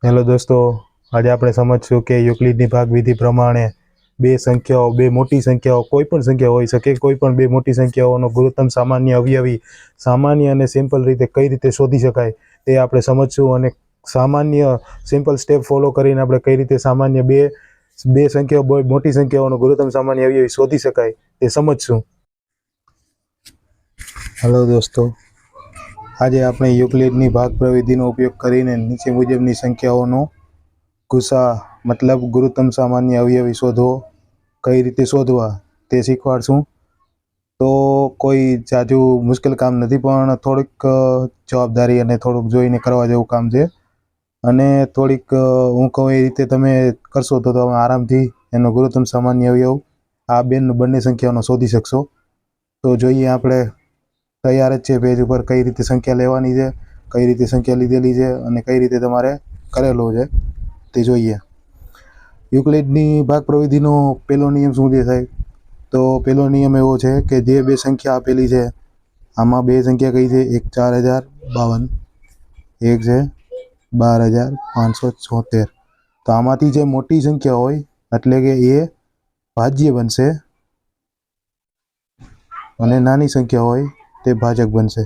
Hello દોસ્તો, આજે આપણે સમજશું કે યુક્લિડની ભાગવિધિ પ્રમાણે બે સંખ્યાઓ, બે મોટી સંખ્યાઓ, કોઈ પણ સંખ્યા હોઈ શકે, કોઈ પણ બે મોટી સંખ્યાઓનો ગુરુત્તમ સામાન્ય અવયવી સામાન્ય અને સિમ્પલ રીતે કઈ રીતે શોધી શકાય તે આપણે સમજશું. અને સામાન્ય સિમ્પલ સ્ટેપ ફોલો કરીને આપણે કઈ રીતે સામાન્ય બે સંખ્યાઓ, મોટી સંખ્યાઓનો ગુરુત્તમ સામાન્ય અવયવી શોધી શકાય તે સમજશું. હેલો દોસ્તો, આજે આપણે યુક્લિડની ભાગ પ્રવિધિનો ઉપયોગ કરીને નીચે મુજબની સંખ્યાઓનો ગુસા મતલબ ગુરુત્તમ સામાન્ય અવયવી શોધવો કઈ રીતે શોધવા તે શીખવાડશું. તો કોઈ જાજુ મુશ્કેલ કામ નથી, પણ થોડીક જવાબદારી અને થોડુંક જોઈને કરવા જેવું કામ છે. અને થોડીક હું કહું એ રીતે તમે કરશો તો તમે આરામથી એનો ગુરુત્તમ સામાન્ય અવયવ આ બંને સંખ્યાઓનો શોધી શકશો. તો જોઈએ, આપણે તૈયાર જ છે પેજ ઉપર કઈ રીતે સંખ્યા લેવાની છે, કઈ રીતે સંખ્યા લીધેલી છે અને કઈ રીતે તમારે કરેલો છે તે જોઈએ. યુક્લિડની ભાગ પ્રવિધિનો પહેલો નિયમ શું છે સાહેબ? તો પહેલો નિયમ એવો છે કે જે બે સંખ્યા આપેલી છે, આમાં બે સંખ્યા કઈ છે? એક 4052, એક છે 12576. તો આમાંથી જે મોટી સંખ્યા હોય એટલે કે એ ભાજ્ય બનશે અને નાની સંખ્યા હોય તે ભાજક બનશે.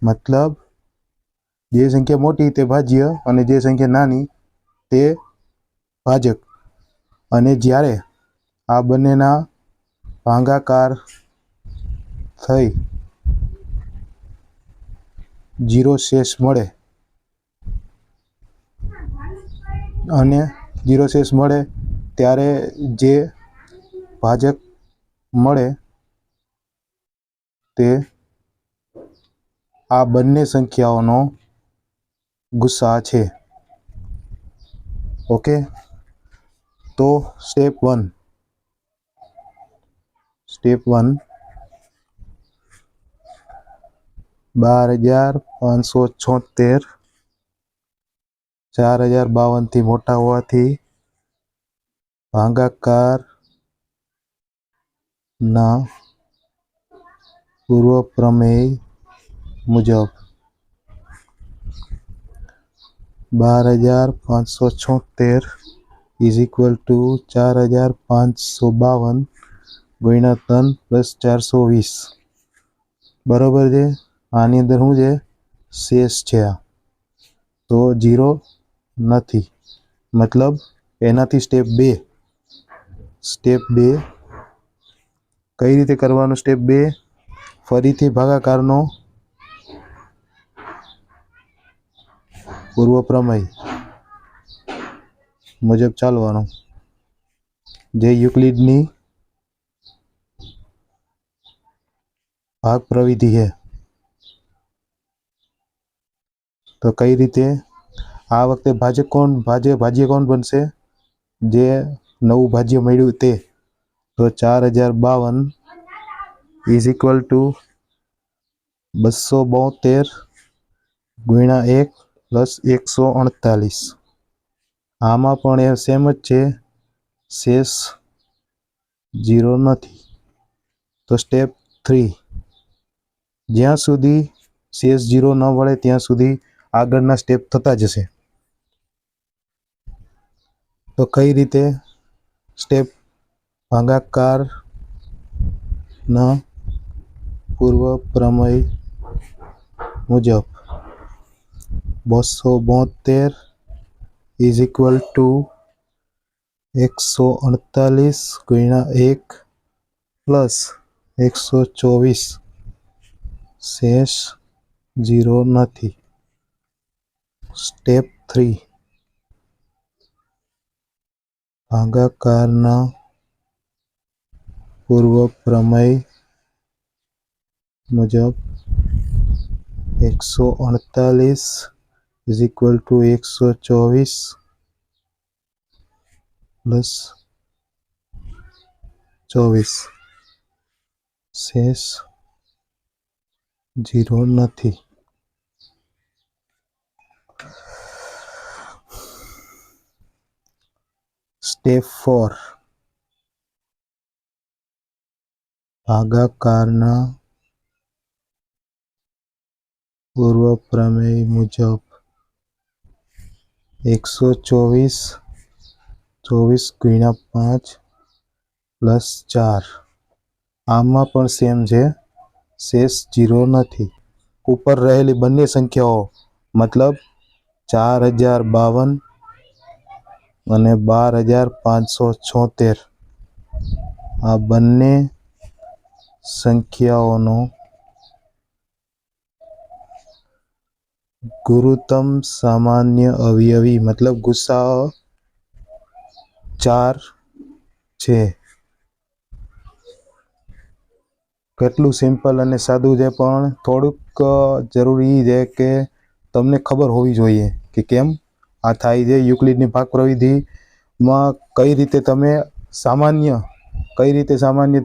મતલબ જે સંખ્યા મોટી તે ભાજ્ય અને જે સંખ્યા નાની તે ભાજક. અને જ્યારે આ બંનેના ભાગાકાર થઈ 0 શેષ મળે અને 0 શેષ મળે ત્યારે જે ભાજક મળે તે આ બંને સંખ્યાઓનો ગુસા છે. ઓકે, તો સ્ટેપ 1 12576 4052 થી મોટા હોવાથી ભાગાકારના પૂર્વ પ્રમેય મુજબ 12576 ઇઝ ઇક્વલ ટુ 4552 ગુણ્યા 3 પ્લસ 420. બરોબર છે. આની અંદર શું છે? શેષ છે. તો 0 નથી, મતલબ એનાથી સ્ટેપ 2 કઈ રીતે કરવાનું? સ્ટેપ 2 ફરીથી ભાગાકારનો પૂર્વ પ્રમેય મુજબ ચાલવાનું, જે યુક્લિડની ભાગ પ્રવિધિ છે. તો કઈ રીતે? આ વખતે ભાજ્ય કોણ બનશે? જે નવું ભાજ્ય મળ્યું તે. તો 4052 ઇઝ ઇક્વલ ટુ 272 ગુણ્યા 1 પ્લસ 148. આમાં પણ એ સેમ જ છે, શેષ 0 નથી. તો સ્ટેપ 3 જ્યાં સુધી શેષ 0 ન મળે ત્યાં સુધી આગળના સ્ટેપ થતા જશે. તો કઈ રીતે? સ્ટેપ ભાગાકારના પૂર્વ પ્રમેય મુજબ 272 ઇઝ ઇક્વલ ટુ 148 ગુણ્યા 1 પ્લસ 124. શેષ 0 નથી. સ્ટેપ 3 ભાગાકારના પૂર્વ પ્રમેય મુજબ 148 ઇઝ ઇક્વલ ટુ 124 પ્લસ 24. શેષ 0 નથી. સ્ટેપ 4 ભાગાકારના પૂર્વ પ્રમેય મુજબ 124 24 × 5 + 4 આમાં પણ સેમ છે, શેષ 0 નથી. ઉપર રહેલી બંને સંખ્યાઓ મતલબ 4052 અને 12576 આ બંને સંખ્યાઓનો ગુરુત્તમ સામાન્ય અવયવી મતલબ ગુસાઅ 4 છે. કેટલું સિમ્પલ અને સાદું છે, પણ થોડુંક જરૂરી છે કે તમને ખબર હોવી જોઈએ કે કેમ આ થાય છે. યુક્લિડની ભાગ પ્રવિધિમાં કઈ રીતે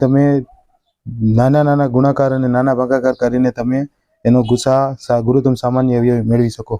તમે નાના ગુણાકાર અને નાના ભાગાકાર કરીને તમે એનો ગુરુત્તમ સામાન્ય અવયવી મેળવી શકો.